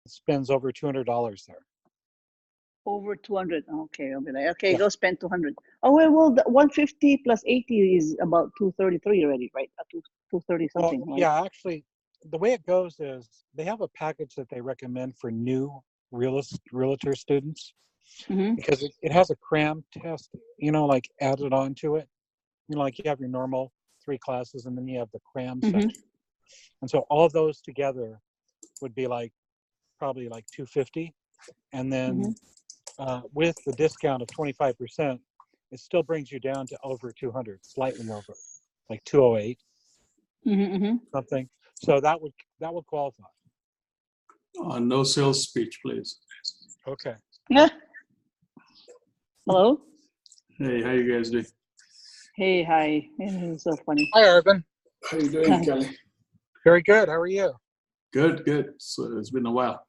spends over $200 there. Over 200. Okay, I'll be like, okay, Yeah. go spend 200. Oh well, the 150 plus 80 is about 233 already, right? 230 Well, something, right? yeah, actually, the way it goes is they have a package that they recommend for new realtor students Mm-hmm. because it has a cram test, like added onto it. Like you have your normal 3 classes and then you have the cram Mm-hmm. section. And so all of those together would be probably like 250. And Mm-hmm. then with the discount of 25%, it still brings you down to over 200, slightly over, like 208 Mm-hmm. Mm-hmm. something. So that would qualify. No sales speech, please. Okay. Yeah. Hello. Hey, how you guys doing? Hey, hi. It's so funny. Hi, Urban. How you doing, Kelly? Very good. How are you? Good, good. So it's been a while.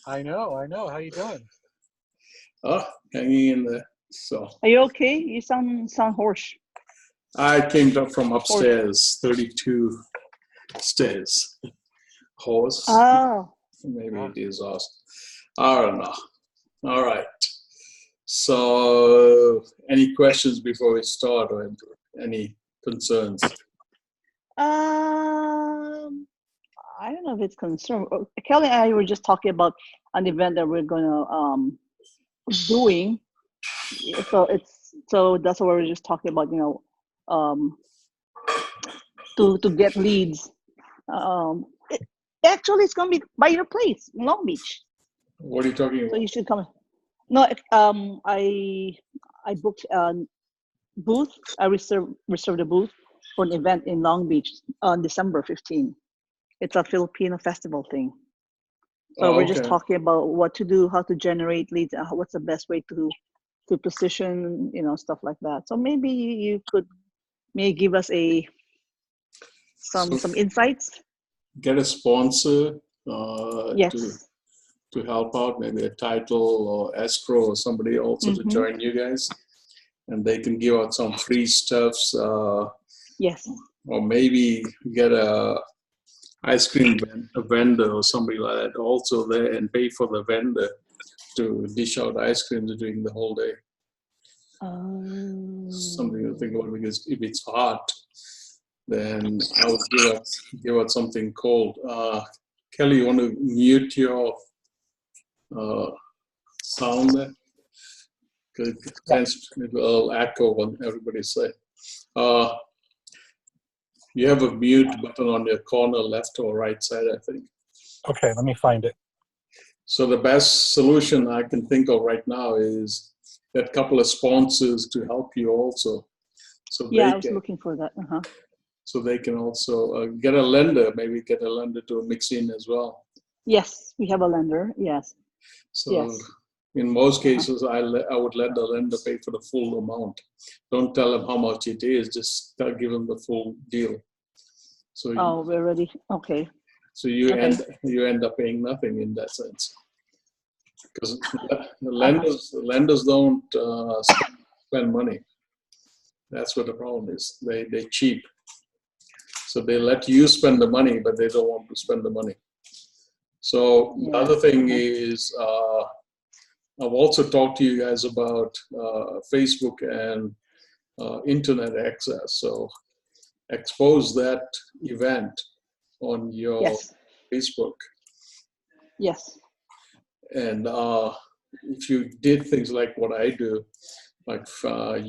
I know. How you doing? Oh, hanging in there. So Are you okay? You sound hoarse. I came up from upstairs, 32 stairs. Horse. Oh. Maybe it is us. I don't know. All right. So, any questions before we start, or any concerns? I don't know if it's concern. Kelly and I were just talking about an event that we're gonna doing. So that's what we're just talking about. To get leads. Actually, it's gonna be by your place in Long Beach. What are you talking So about? you should come. No, I booked a booth. I reserved a booth for an event in Long Beach on December 15. It's a Filipino festival thing. So we're just Okay. talking about what to do, how to generate leads, what's the best way to position, stuff like that. So maybe you could give us some So insights. get a sponsor Yes. to help out, maybe a title or escrow or somebody also to Mm-hmm. join you guys, and they can give out some free stuffs, Yes. or maybe get a ice cream vendor or somebody like that also there, and pay for the vendor to dish out ice cream during the whole day. Something to think about, because if it's hot, then I would give out something cold. Kelly, you want to mute your sound there? Because it tends to be a little echo when everybody say. You have a mute button on your corner, left or right side, I think. Okay, let me find it. So the best solution I can think of right now is that couple of sponsors to help you also. So Yeah, they I was can, looking for that. so they can also get a lender, maybe get a lender to mix in as well. Yes, we have a lender. Yes. So Yes. in most cases, I would let the lender pay for the full amount. Don't tell them how much it is, just give them the full deal. So We're ready. Okay. so you Okay. end up paying nothing in that sense, because the lenders don't spend money. That's what the problem is. They cheap. So they let you spend the money, but they don't want to spend the money. So the other thing is, I've also talked to you guys about Facebook and internet access. So expose that event on your Facebook. Yes. And if you did things like what I do, like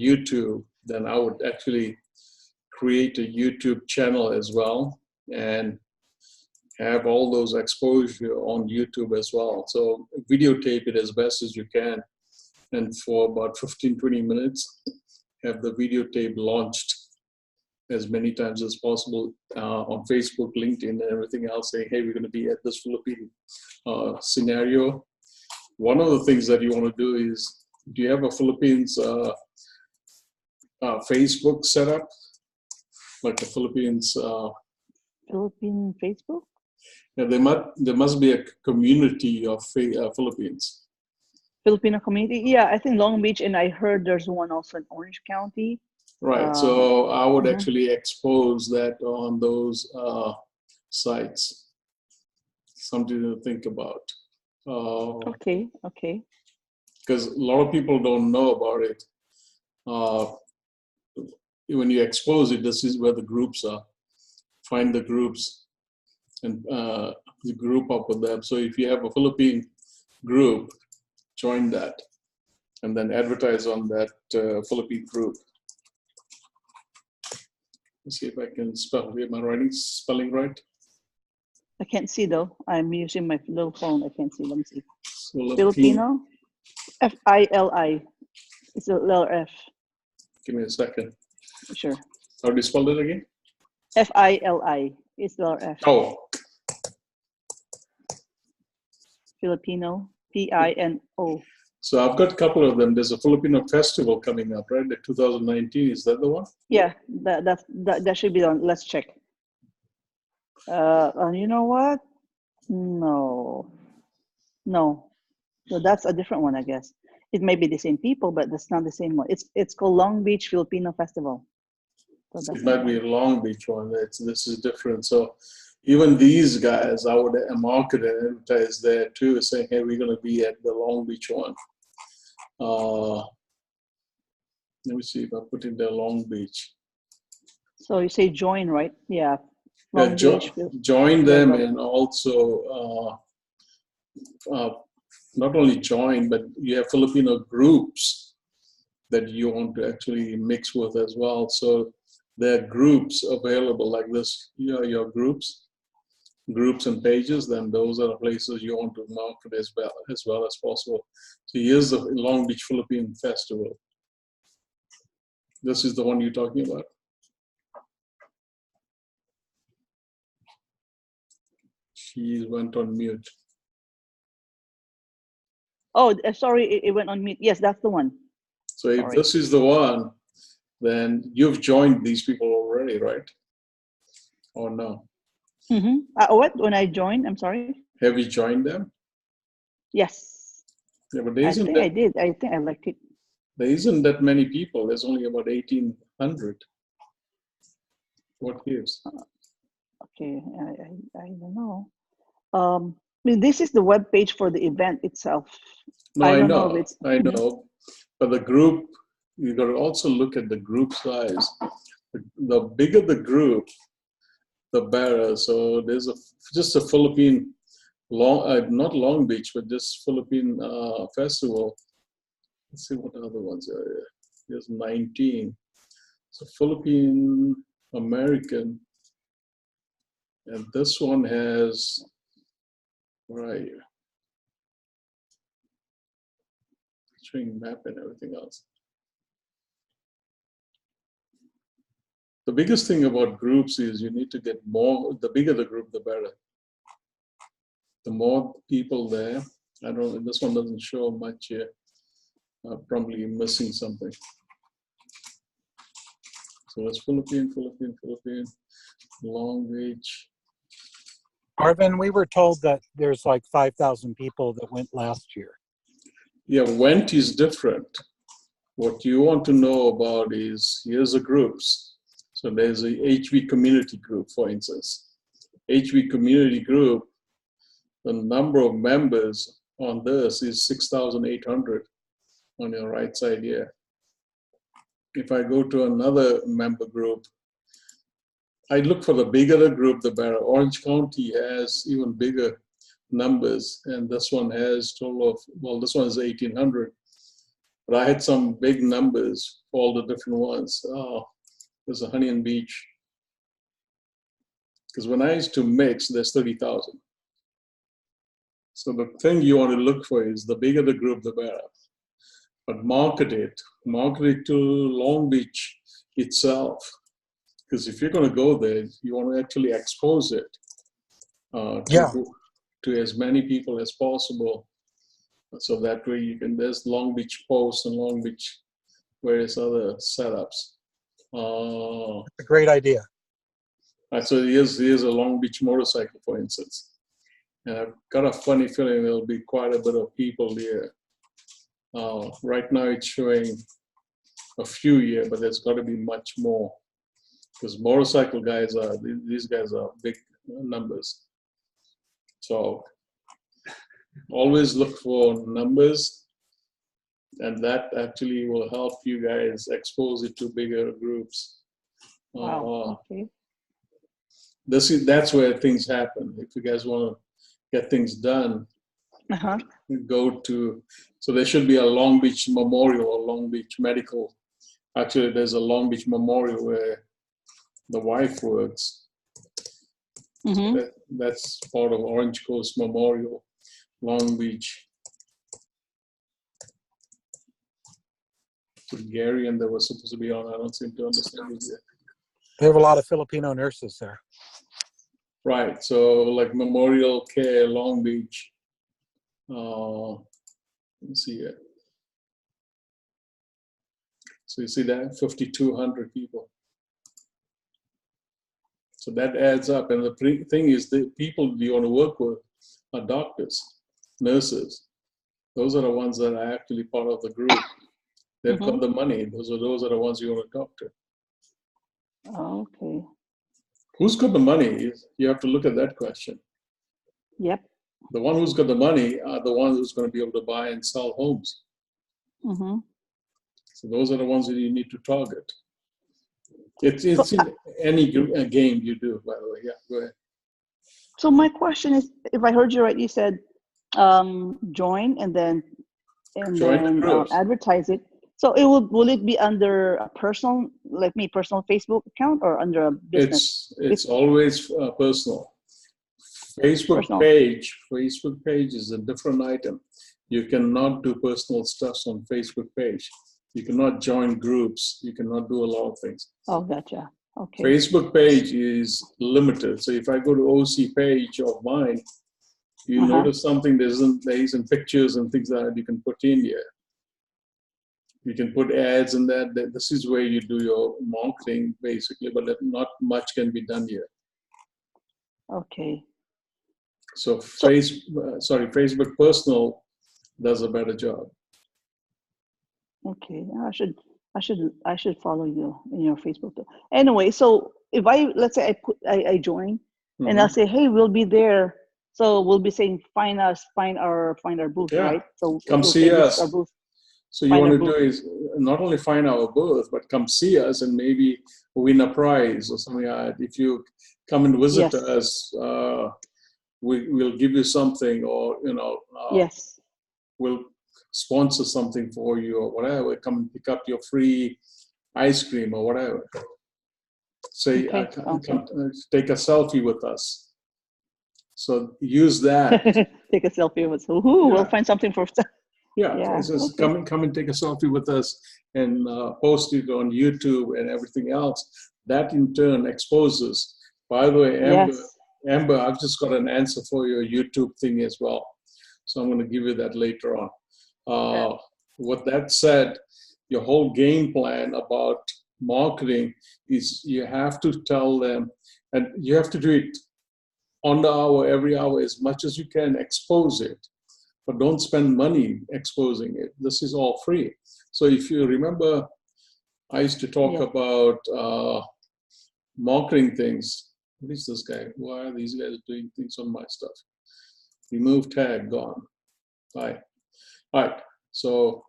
YouTube, then I would actually create a YouTube channel as well and have all those exposure on YouTube as well. So videotape it as best as you can. And for about 15, 20 minutes, have the videotape launched as many times as possible on Facebook, LinkedIn, and everything else, saying, hey, we're going to be at this Philippine scenario. One of the things that you want to do is, do you have a Philippines Facebook setup? Like the Philippines... Philippine Facebook? Yeah, there must be a community of Philippines. Filipino community? Yeah, I think Long Beach, and I heard there's one also in Orange County. Right, so I would actually expose that on those sites. Something to think about. Okay. Okay. Because a lot of people don't know about it. When you expose it, this is where the groups are. Find the groups and you group up with them. So if you have a Philippine group, join that and then advertise on that Philippine group. Let's see if I can spell. Am I writing spelling right? I can't see though. I'm using my little phone. I can't see. Let me see. Philippine. Filipino. F-I-L-I. It's a little F. Give me a second. Sure. How do you spell it again? F-I-L-I. It's little F. Oh, Filipino. P-I-N-O. so I've got a couple of them. There's a Filipino festival coming up, right? The 2019. Is that the one? Yeah, that should be on. Let's check. You know what? No. So that's a different one, I guess. It may be the same people, but that's not the same one. It's called Long Beach Filipino Festival. So It that's might be a Long Beach one. This is different. So even these guys, I would market and advertise there too, saying, hey, we're going to be at the Long Beach one. Let me see if I put in there Long Beach. So you say join, right? Yeah. Yeah, join them and also not only join, but you have Filipino groups that you want to actually mix with as well. So there are groups available like this. Your groups and pages. Then those are the places you want to market as well as possible. So here's the Long Beach Philippine Festival. This is the one you're talking about. She went on mute. Oh, sorry, it went on mute. Yes, that's the one. So if this is the one, then you've joined these people already, right? Or no? Mm-hmm. What? When I joined? I'm sorry. Have you joined them? Yes. Yeah, but I think I did. I think I liked it. There isn't that many people. There's only about 1,800. What gives? Okay, I don't know. I mean, this is the web page for the event itself. No, I know. If it's, I know. But the group, you got to also look at the group size. The bigger the group, the better. So there's just a Philippine not Long Beach, but just Philippine festival. Let's see what other ones are here. There's 19. So Philippine American, and this one has, where are you? Showing map and everything else. The biggest thing about groups is you need to get more, the bigger the group, the better. The more people there, I don't know, this one doesn't show much here. Probably missing something. So it's Philippine, Long Beach. Arvin, we were told that there's like 5,000 people that went last year. Yeah, went is different. What you want to know about is, here's the groups. So there's a HV community group, for instance. HV community group, the number of members on this is 6,800 on your right side here. If I go to another member group, I look for the bigger the group, the better. Orange County has even bigger numbers, and this one has total of, well, this one is 1,800. But I had some big numbers for all the different ones. There's a Honey and Beach. Because when I used to mix, there's 30,000. So the thing you want to look for is the bigger the group, the better. But market it to Long Beach itself. Because if you're going to go there, you want to actually expose it to as many people as possible. So that way you can, there's Long Beach Post and Long Beach, various other setups. That's a great idea. So here's a Long Beach motorcycle, for instance. And I've got a funny feeling there'll be quite a bit of people here. Right now it's showing a few here, but there's got to be much more. Because motorcycle guys these guys are big numbers. So always look for numbers, and that actually will help you guys expose it to bigger groups. Wow. Okay. That's where things happen. If you guys want to get things done, Uh-huh. go to, so there should be a Long Beach Memorial or Long Beach Medical. Actually, there's a Long Beach Memorial where the wife works. Mm-hmm. That's part of Orange Coast Memorial, Long Beach. So Gary and they were supposed to be on. I don't seem to understand it yet. They have a lot of Filipino nurses there. Right. So like Memorial Care, Long Beach. Let me see here. So you see that 5,200 people. So that adds up. And the thing is, the people you want to work with are doctors, nurses. Those are the ones that are actually part of the group. They've got the money. Those are the ones you want to talk to. Okay. Who's got the money? You have to look at that question. Yep. The one who's got the money are the ones who's going to be able to buy and sell homes. Mm-hmm. So those are the ones that you need to target. It's in any game you do, by the way. Yeah, go ahead. So my question is, if I heard you right, you said join and then advertise it. So will it be under a personal, like me, personal Facebook account, or under a business? It's always personal. Facebook page is a different item. You cannot do personal stuff on Facebook page. You cannot join groups. You cannot do a lot of things. Oh, gotcha. Okay. Facebook page is limited. So if I go to OC page of mine, you notice something there isn't pictures and things like that you can put in here. You can put ads in that. This is where you do your marketing basically, but not much can be done here. Okay. So Facebook personal does a better job. Okay, I should follow you in your Facebook too. Anyway, so if let's say I join, and I'll say, hey, we'll be there. So we'll be saying, find our booth, right? So come we'll see us. Our booth. So you want to do is not only find our booth, but come see us and maybe win a prize or something like that. If you come and visit us, we'll give you something, or we'll sponsor something for you or whatever. Come and pick up your free ice cream or whatever. Say, come, take a selfie with us. So use that. Take a selfie with us. We'll find something for. Just come and take a selfie with us and post it on YouTube and everything else. That in turn exposes. By the way, Amber, I've just got an answer for your YouTube thing as well. So I'm going to give you that later on. With that said, your whole game plan about marketing is you have to tell them, and you have to do it on the hour, every hour, as much as you can, expose it. But don't spend money exposing it. This is all free. So if you remember, I used to talk about marketing things. What is this guy? Why are these guys doing things on my stuff? Remove tag, gone. Bye. All right. So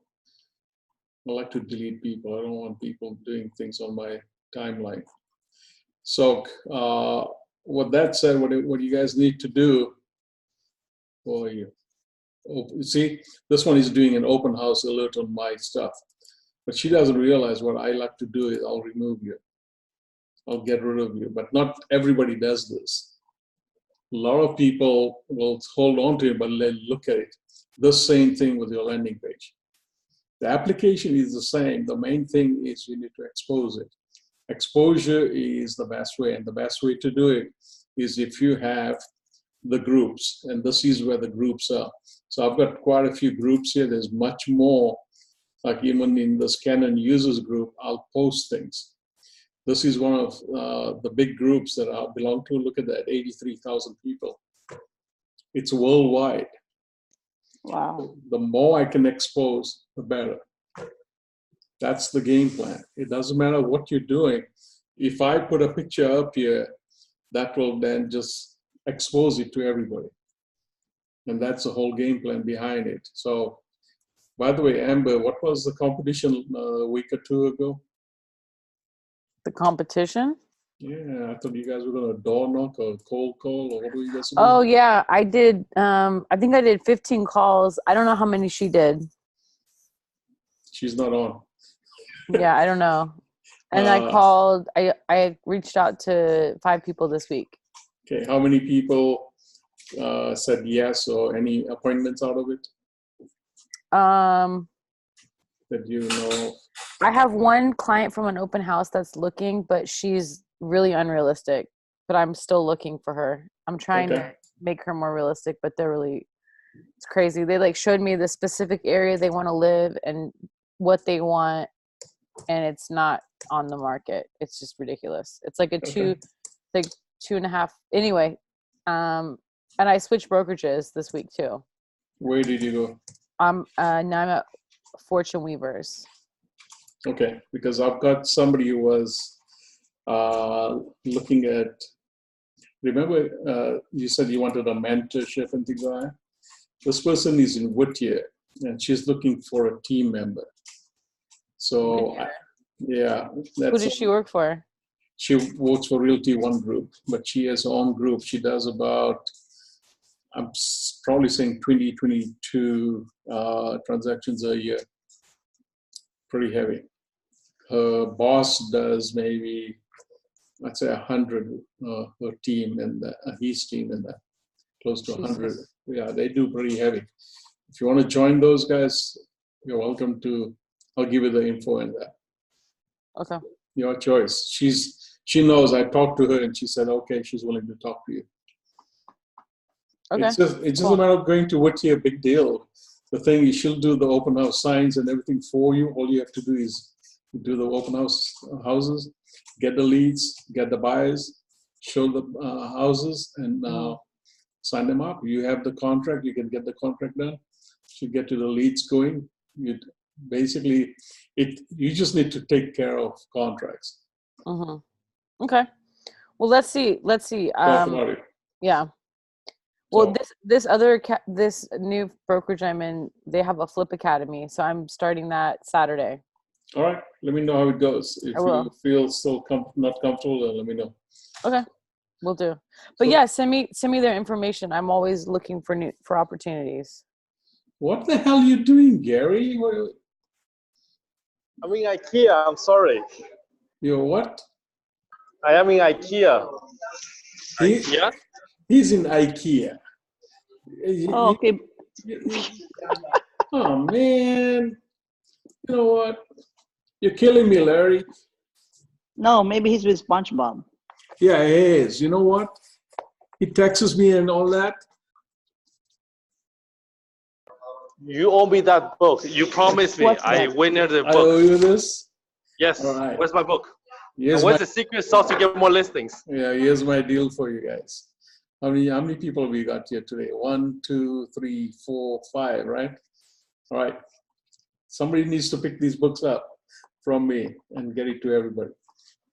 I like to delete people. I don't want people doing things on my timeline. So with that said, what you guys need to do for you. See, this one is doing an open house alert on my stuff. But she doesn't realize what I like to do is I'll remove you. I'll get rid of you. But not everybody does this. A lot of people will hold on to it, but look at it. The same thing with your landing page. The application is the same. The main thing is you need to expose it. Exposure is the best way. And the best way to do it is if you have the groups. And this is where the groups are. So I've got quite a few groups here. There's much more. Like even in this Canon users group, I'll post things. This is one of the big groups that I belong to. Look at that, 83,000 people. It's worldwide. Wow. The more I can expose, the better. That's the game plan. It doesn't matter what you're doing. If I put a picture up here, that will then just expose it to everybody. And that's the whole game plan behind it. So, by the way, Amber, what was the competition a week or two ago? The competition? Yeah, I thought you guys were going to door knock or cold call, or what were you guys doing? Oh yeah, I did. I think I did 15 calls. I don't know how many she did. She's not on. Yeah, I don't know. And I called. I reached out to 5 people this week. Okay, how many people said yes, or any appointments out of it that you know? I have one client from an open house that's looking, but she's really unrealistic. But I'm still looking for her. I'm trying to make her more realistic, but it's crazy. They like showed me the specific area they want to live and what they want, and it's not on the market. It's just ridiculous. It's like a 2.5. Anyway, and I switched brokerages this week too. Where did you go? Now I'm at Fortune Weavers. Okay, because I've got somebody who was looking at, remember you said you wanted a mentorship and things like that? This person is in Whittier, and she's looking for a team member. So, yeah. Who does she work for? She works for Realty One Group, but she has her own group. She does about, I'm probably saying 22 transactions a year. Pretty heavy. Her boss does maybe, I'd say 100, her team and his team, and close to 100. Yeah, they do pretty heavy. If you want to join those guys, you're welcome to. I'll give you the info in that. Okay. Your choice. She knows. I talked to her and she said, okay, she's willing to talk to you. Okay. It's just a matter of going to Whittier, big deal. The thing is, she'll do the open house signs and everything for you. All you have to do is do the open houses, get the leads, get the buyers, show the houses, and sign them up. You have the contract. You can get the contract done. You get to the leads going. You basically, you just need to take care of contracts. Mm-hmm. Okay. Well, let's see. Talk about it. Yeah. Well, this new brokerage I'm in, they have a flip academy, so I'm starting that Saturday. All right. Let me know how it goes. If you feel still not comfortable, then let me know. Okay. Will do. But yeah, send me their information. I'm always looking for opportunities. What the hell are you doing, Gary? I'm in IKEA. I'm sorry. You're what? I am in IKEA. IKEA? He's in IKEA. Oh, okay. Oh, man. You know what? You're killing me, Larry. No, maybe he's with SpongeBob. Yeah, he is. You know what? He texts me and all that. You owe me that book. You promised me. I winner the book. I owe you this? Yes. Right. Where's my book? What's the secret sauce to get more listings? Yeah, here's my deal for you guys. How many people we got here today? 1, 2, 3, 4, 5, right? All right. Somebody needs to pick these books up from me and get it to everybody.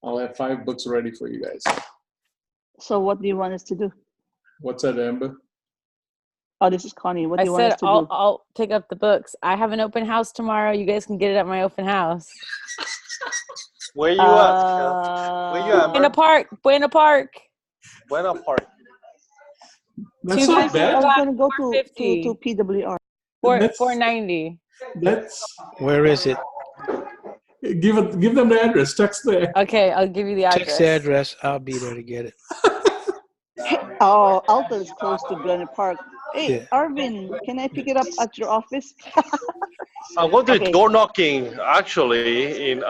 I'll have 5 books ready for you guys. So what do you want us to do? What's that, Amber? Oh, this is Connie. What do you want us to do? I'll pick up the books. I have an open house tomorrow. You guys can get it at my open house. Where you at? Where you at? Buena Park. Buena Park. That's not bad. I'm going to go to PWR. 490. Where is it? Give them the address. Text there. Okay, I'll give you the address. Text the address. I'll be there to get it. Oh, Alta is close to Buena Park. Hey, yeah. Arvin, can I pick it up at your office? I'm going to door knocking actually in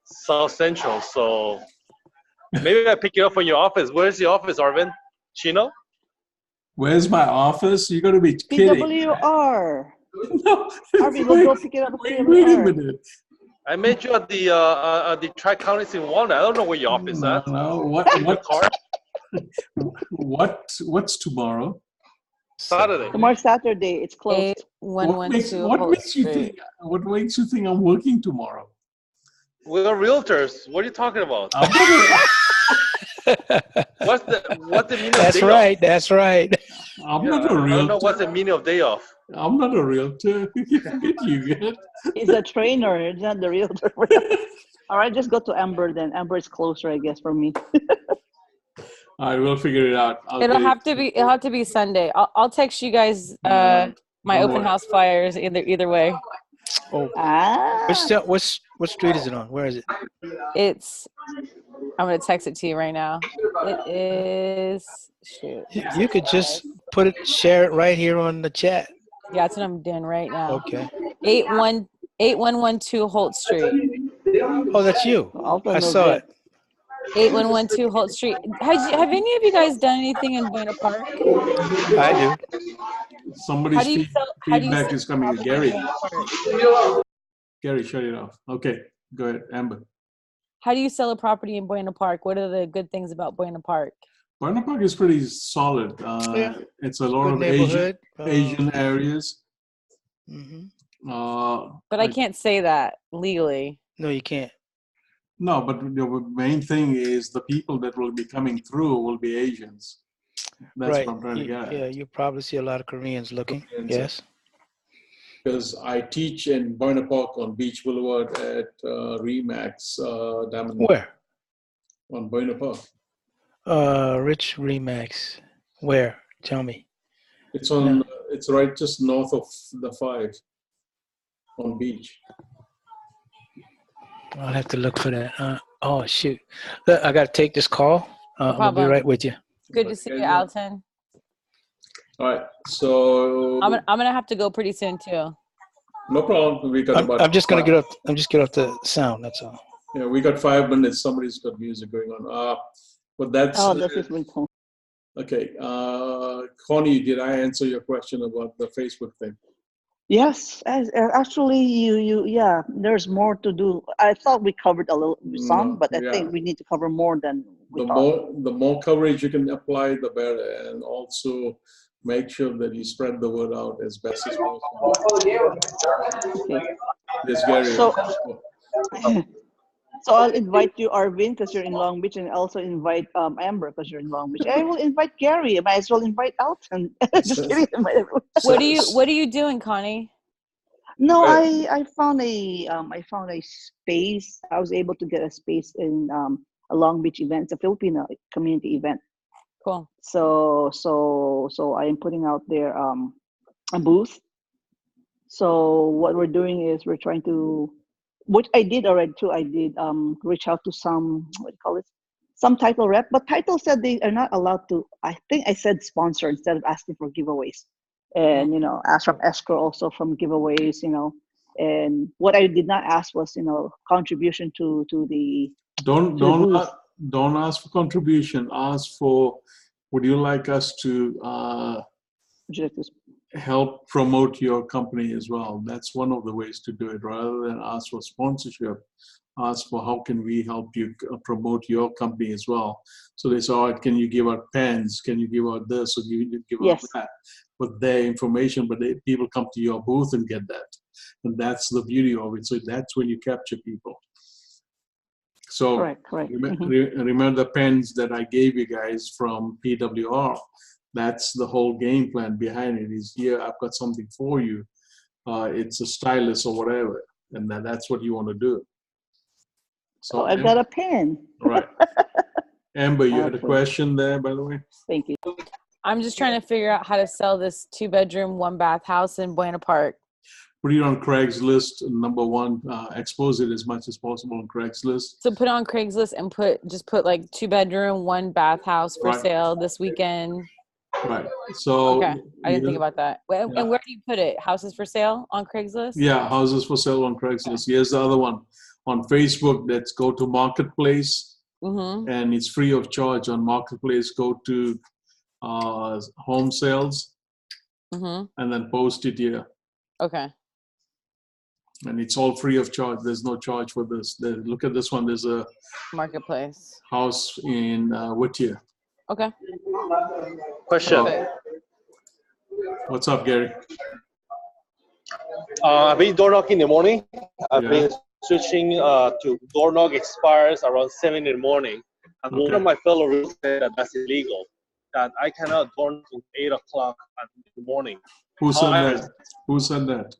South Central, so maybe I pick it up from your office. Where's the office, Arvin? Chino? Where's my office? You're going to be kidding. PWR. No. Arvin, we'll go pick it up at PWR. Wait a minute. I met you at the Tri-Counties in Walnut. I don't know where your office is at. No, what's tomorrow? Saturday. Tomorrow's Saturday. It's closed. What makes you think I'm working tomorrow? We're realtors. What are you talking about? What's the meaning of That's day right. That's right. I'm off? not a I don't know what's realtor. the meaning of day off. I'm not a realtor. Get you get. He's a trainer. He's not the realtor. All right, just go to Amber then. Amber is closer, I guess, for me. All right, we'll figure it out. It'll have to be Sunday. I'll text you guys my Don't open worry. house flyers either way. Oh, Ah, what street is it on? Where is it? It's I'm gonna text it to you right now. It is shoot. You could just share it right here on the chat. Yeah, that's what I'm doing right now. Okay. 8112 Holt Street. Oh, that's you. Alton I knows saw that. it. 8112 Holt Street. Have any of you guys done anything in Buena Park? I do. Somebody's How do you feedback sell is coming. property Gary, in Buena Park? Gary, shut it off. Okay, go ahead, Amber. How do you sell a property in Buena Park? What are the good things about Buena Park? Buena Park is pretty solid. Yeah. It's a lot Good of neighborhood. Asian areas. Mhm. But I can't say that legally. No, you can't. No, but the main thing is the people that will be coming through will be Asians. That's Right. what I'm trying to get at. Yeah, you probably see a lot of Koreans looking. Koreans, Yes. Because I teach in Buena Park on Beach Boulevard at Remax Diamond Where? on Buena Park. Rich Remax. Where? Tell me. It's on. It's right just north of the 5 on Beach. I'll have to look for that. Oh shoot! Look, I gotta take this call. I'm gonna be problem. right with you. Good to see you, Alton. All right, so I'm gonna have to go pretty soon too. no problem. We got about. I'm just gonna get off. I'm just get off the sound. That's all. Yeah, we got 5 minutes. Somebody's got music going on. But that's that's his ringtone. okay. Connie, did I answer your question about the Facebook thing? Yes, actually, yeah. There's more to do. I thought we covered a little some, but I think we need to cover more than we thought. The more coverage you can apply, the better, and also make sure that you spread the word out as best as possible. Okay. Yes, Gary. So I'll invite you, Arvin, because you're in Long Beach, and also invite Amber because you're in Long Beach. I will invite Gary. I might as well invite Alton. Just kidding. What are you doing, Connie? No, I found a space. I was able to get a space in a Long Beach event. It's a Filipino community event. Cool. So I am putting out there a booth. So what we're doing is we're trying to, which I did already too. I did reach out to some, what do you call it, some title rep, but title said they are not allowed to. I think I said sponsor instead of asking for giveaways, and ask from escrow also from giveaways. And what I did not ask was contribution to the. Don't ask for contribution. Ask for, would you like us to help promote your company as well? That's one of the ways to do it. Rather than ask for sponsorship, ask for how can we help you promote your company as well. So they say, all right, can you give out pens? Can you give out this? Or you give out that? With their information, but people come to your booth and get that. And that's the beauty of it. So that's when you capture people. So correct. Remember the pens that I gave you guys from PWR. That's the whole game plan behind it is, here, I've got something for you. It's a stylus or whatever. And that's what you want to do. So I've got a pen. Right. Amber, you had a question there, by the way? Thank you. I'm just trying to figure out how to sell this 2-bedroom, 1-bath house in Buena Park. Put it on Craigslist, number one, expose it as much as possible on Craigslist. So put it on Craigslist and put like 2-bedroom, 1-bath house for sale this weekend. Right. So okay, I didn't think about that. And where do you put it? Houses for sale on Craigslist? Yeah, houses for sale on Craigslist. Here's the other one on Facebook. Let's go to Marketplace, and it's free of charge on Marketplace. Go to home sales, and then post it here. Okay. And it's all free of charge. There's no charge for this. Look at this one. There's a Marketplace house in Whittier. Okay. Question. What's up, Gary? I've been door knocking in the morning. I've been switching to door knock expires around 7 in the morning. And Okay. one of my fellow realtors said that that's illegal, that I cannot door knock at 8 o'clock in the morning. Who said However, that? Who said that?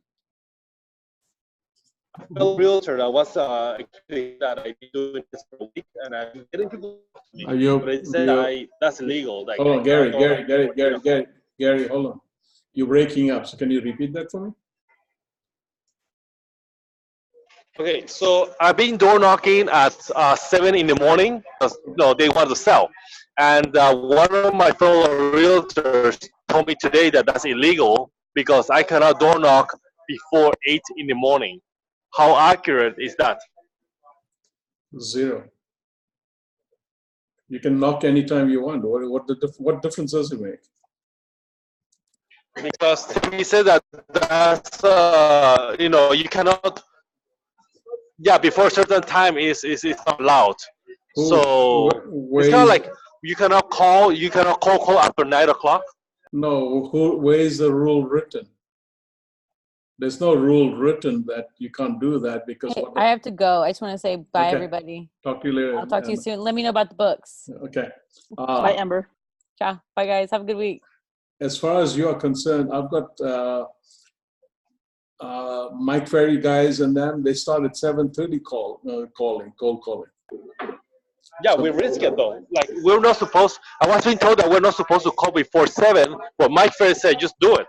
fellow realtor that was accusing that I been doing this for a week and I'm getting people to me. Are you? But it said that's illegal. Like, Hold I on, Gary, cannot door Gary, knock Gary, before 8 Gary, o'clock. Gary, hold on. You're breaking up. So can you repeat that for me? Okay, so I've been door knocking at 7 in the morning. No, they want to sell. And one of my fellow realtors told me today that that's illegal because I cannot door knock before 8 in the morning. How accurate is that? 0. You can knock anytime you want. What difference does it make? Because he said that that's, you cannot, before a certain time is not allowed. So it's kind of like you cannot call after 9 o'clock. No, where is the rule written? There's no rule written that you can't do that because. Hey, I have to go. I just want to say bye, Okay. everybody. Talk to you later. I'll talk to you soon. Let me know about the books. Okay. Bye, Amber. Ciao. Bye, guys. Have a good week. As far as you are concerned, I've got Mike Ferry guys and them. They start at 7:30 cold calling. Yeah, So- we risk it though. Like we're not supposed. I was being told that we're not supposed to call before 7, but Mike Ferry said just do it.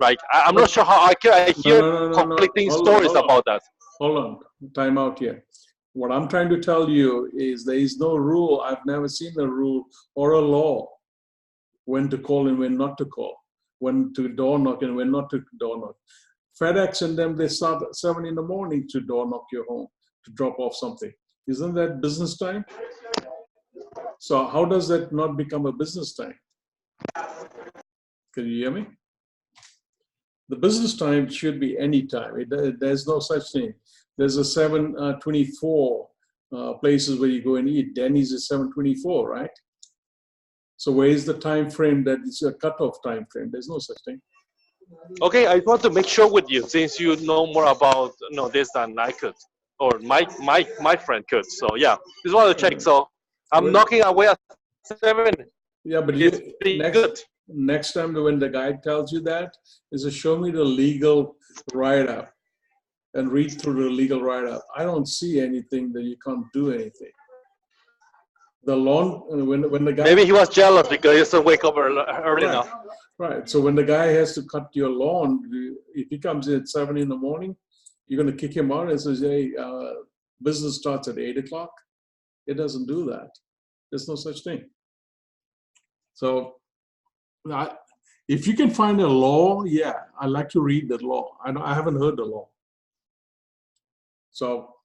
Like I'm not sure how accurate. I hear No. conflicting Hold on, stories hold on. about that. Hold on, time out here. What I'm trying to tell you is there is no rule. I've never seen a rule or a law when to call and when not to call, when to door knock and when not to door knock. FedEx and them, they start at 7 in the morning to door knock your home, to drop off something. Isn't that business time? So how does that not become a business time? Can you hear me? The business time should be any time. There's no such thing. There's a 7:24 places where you go and eat. Denny's is 7:24, right? So where is the time frame that is a cutoff time frame? There's no such thing. Okay, I want to make sure with you since you know more about this than I could, or my friend could. So yeah, just want to check. So I'm Well- knocking away at 7. Yeah, but It's pretty good. next time when the guy tells you that, is to show me the legal write-up and read through the legal write-up. I don't see anything that you can't do anything. The lawn, when the guy. Maybe he was jealous because he doesn't wake up early Right. enough. Right. So when the guy has to cut your lawn, if he comes in at 7 in the morning, you're going to kick him out and says, hey, business starts at 8 o'clock. It doesn't do that. There's no such thing. So if you can find a law, yeah, I like to read the law. I haven't heard the law. So.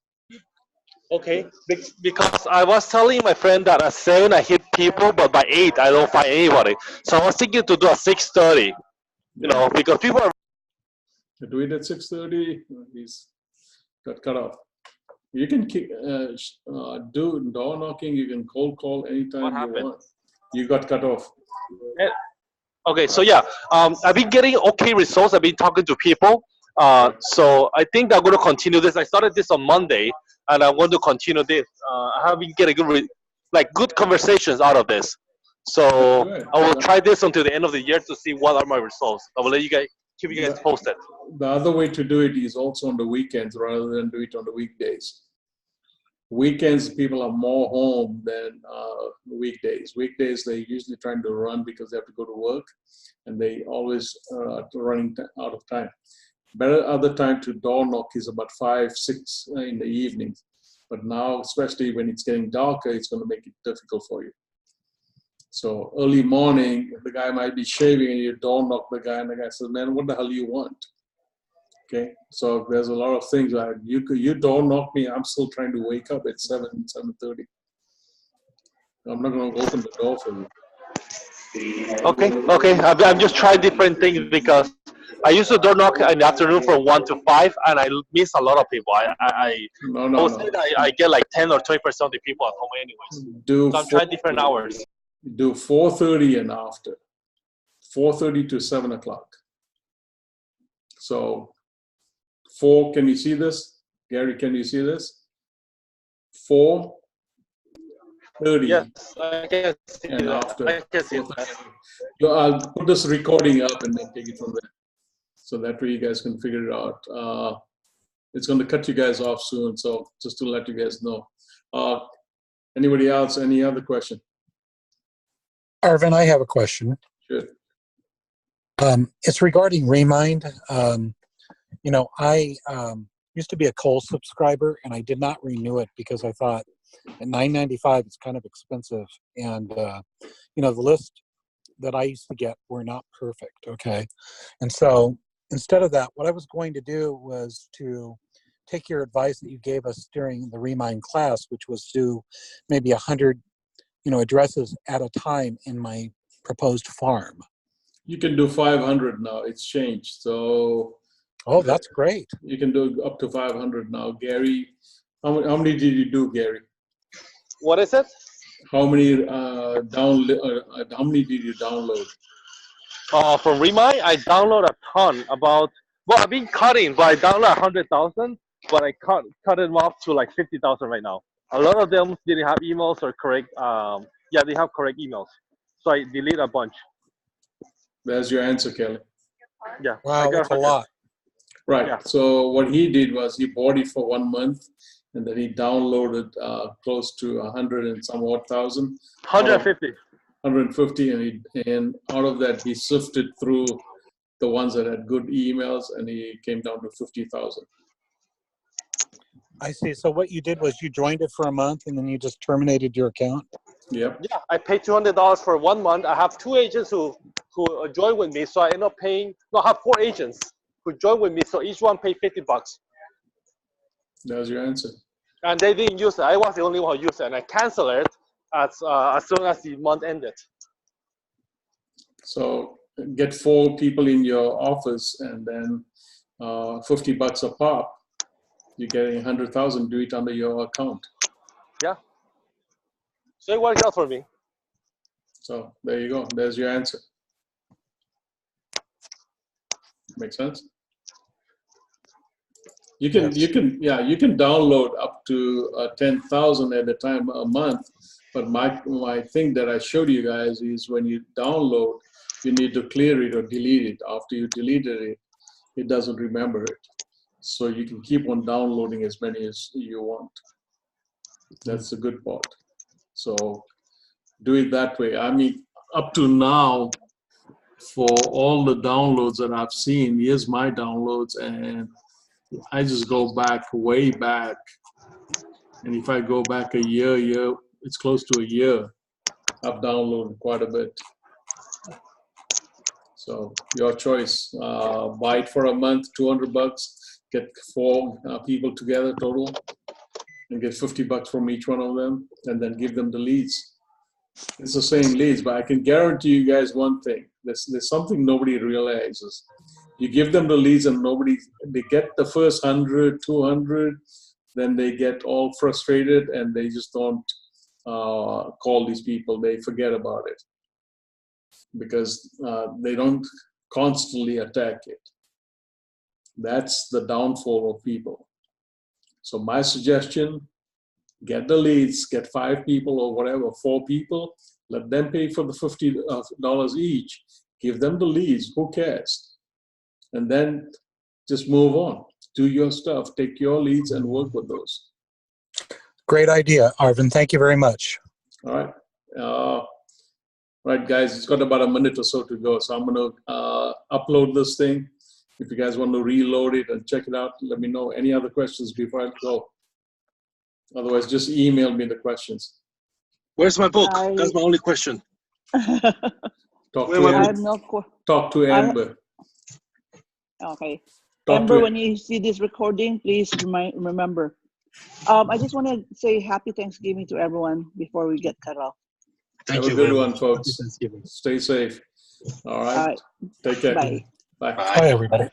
Okay, because I was telling my friend that at 7 I hit people, but by 8 I don't find anybody. So I was thinking to do a 6:30, because people are. Do it at 6:30. He's got cut off. You can do door knocking. You can cold call anytime What you happened? want. You got cut off. Okay, so yeah, I've been getting okay results. I've been talking to people. So I think I'm going to continue this. I started this on Monday, and I want to continue this. I have been getting good conversations out of this. So Good. I will try this until the end of the year to see what are my results. I will keep you guys posted. The other way to do it is also on the weekends rather than do it on the weekdays. Weekends, people are more home than weekdays. Weekdays, they're usually trying to run because they have to go to work, and they always running out of time. Better other time to door knock is about 5, 6 in the evening. But now, especially when it's getting darker, it's going to make it difficult for you. So early morning, the guy might be shaving and you door knock the guy, and the guy says, man, what the hell do you want? Okay, so there's a lot of things like you door knock me, I'm still trying to wake up at 7:30. I'm not going to open the door for you. Okay. I'm just trying different things because I used to door knock in the afternoon from 1 to 5, and I miss a lot of people. I would say that I get like 10 or 20% of the people at home anyways. So I'm trying different hours. Do 4:30 and after. 4:30 to 7 o'clock. So 4, can you see this? Gary, can you see this? 4 4:30. Yes, I can see And that. after I can see 4:30. that. So I'll put this recording up and then take it from there. So that way you guys can figure it out. It's going to cut you guys off soon, so just to let you guys know. Anybody else? Any other question? Arvin, I have a question. Sure. It's regarding Remind. I used to be a Kohl subscriber, and I did not renew it because I thought at $9.95 it's kind of expensive, and the list that I used to get were not perfect. Okay, and so instead of that, what I was going to do was to take your advice that you gave us during the Remind class, which was to maybe 100, addresses at a time in my proposed farm. You can do 500 now. It's changed. So Oh, that's great. you can do up to 500 now. Gary, how many did you do, Gary? What is it? How many how many did you download? From Remind, I download a ton. I've been cutting, but I download 100,000, but I cut them off to like 50,000 right now. A lot of them didn't have emails or correct. They have correct emails, so I delete a bunch. There's your answer, Kelly. Yeah. Wow, that's a lot. Right. Yeah. So what he did was he bought it for 1 month, and then he downloaded close to 100 and some odd thousand. 150. 150, and out of that he sifted through the ones that had good emails, and he came down to 50,000. I see. So what you did was you joined it for a month and then you just terminated your account? Yep. Yeah, I paid $200 for 1 month. I have 2 agents who joined with me, so I end up paying. No, I have 4 agents who joined with me, so each one paid $50. That's your answer. And they didn't use it. I was the only one who used it, and I canceled it as soon as the month ended. So get 4 people in your office, and then $50 a pop. You're getting 100,000. Do it under your account. Yeah. So it worked out for me. So there you go. There's your answer. Make sense? You can download up to 10,000 at a time a month. But my thing that I showed you guys is when you download, you need to clear it or delete it. After you deleted it, it doesn't remember it. So you can keep on downloading as many as you want. That's the good part. So do it that way. I mean, up to now, for all the downloads that I've seen, here's my downloads, and I just go back, way back. And if I go back a year, it's close to a year, I've downloaded quite a bit. So your choice. Buy it for a month, $200, get 4 people together total, and get $50 from each one of them, and then give them the leads. It's the same leads, but I can guarantee you guys one thing. There's something nobody realizes. You give them the leads and they get the first 100, 200, then they get all frustrated and they just don't call these people. They forget about it because they don't constantly attack it. That's the downfall of people. So my suggestion, get the leads, get 5 people or whatever, 4 people, let them pay for the $50 each, give them the leads, who cares? And then just move on. Do your stuff, take your leads and work with those. Great idea, Arvin. Thank you very much. All right. Right, guys, it's got about a minute or so to go. So I'm going to upload this thing. If you guys want to reload it and check it out, let me know. Any other questions before I go? Otherwise, just email me the questions. Where's my book? That's my only question. Talk to Amber. Okay. Amber, when you see this recording, please remember. I just want to say happy Thanksgiving to everyone before we get cut off. Have a good one, folks. Stay safe. All right. Take care. Bye. Bye. Bye, everybody.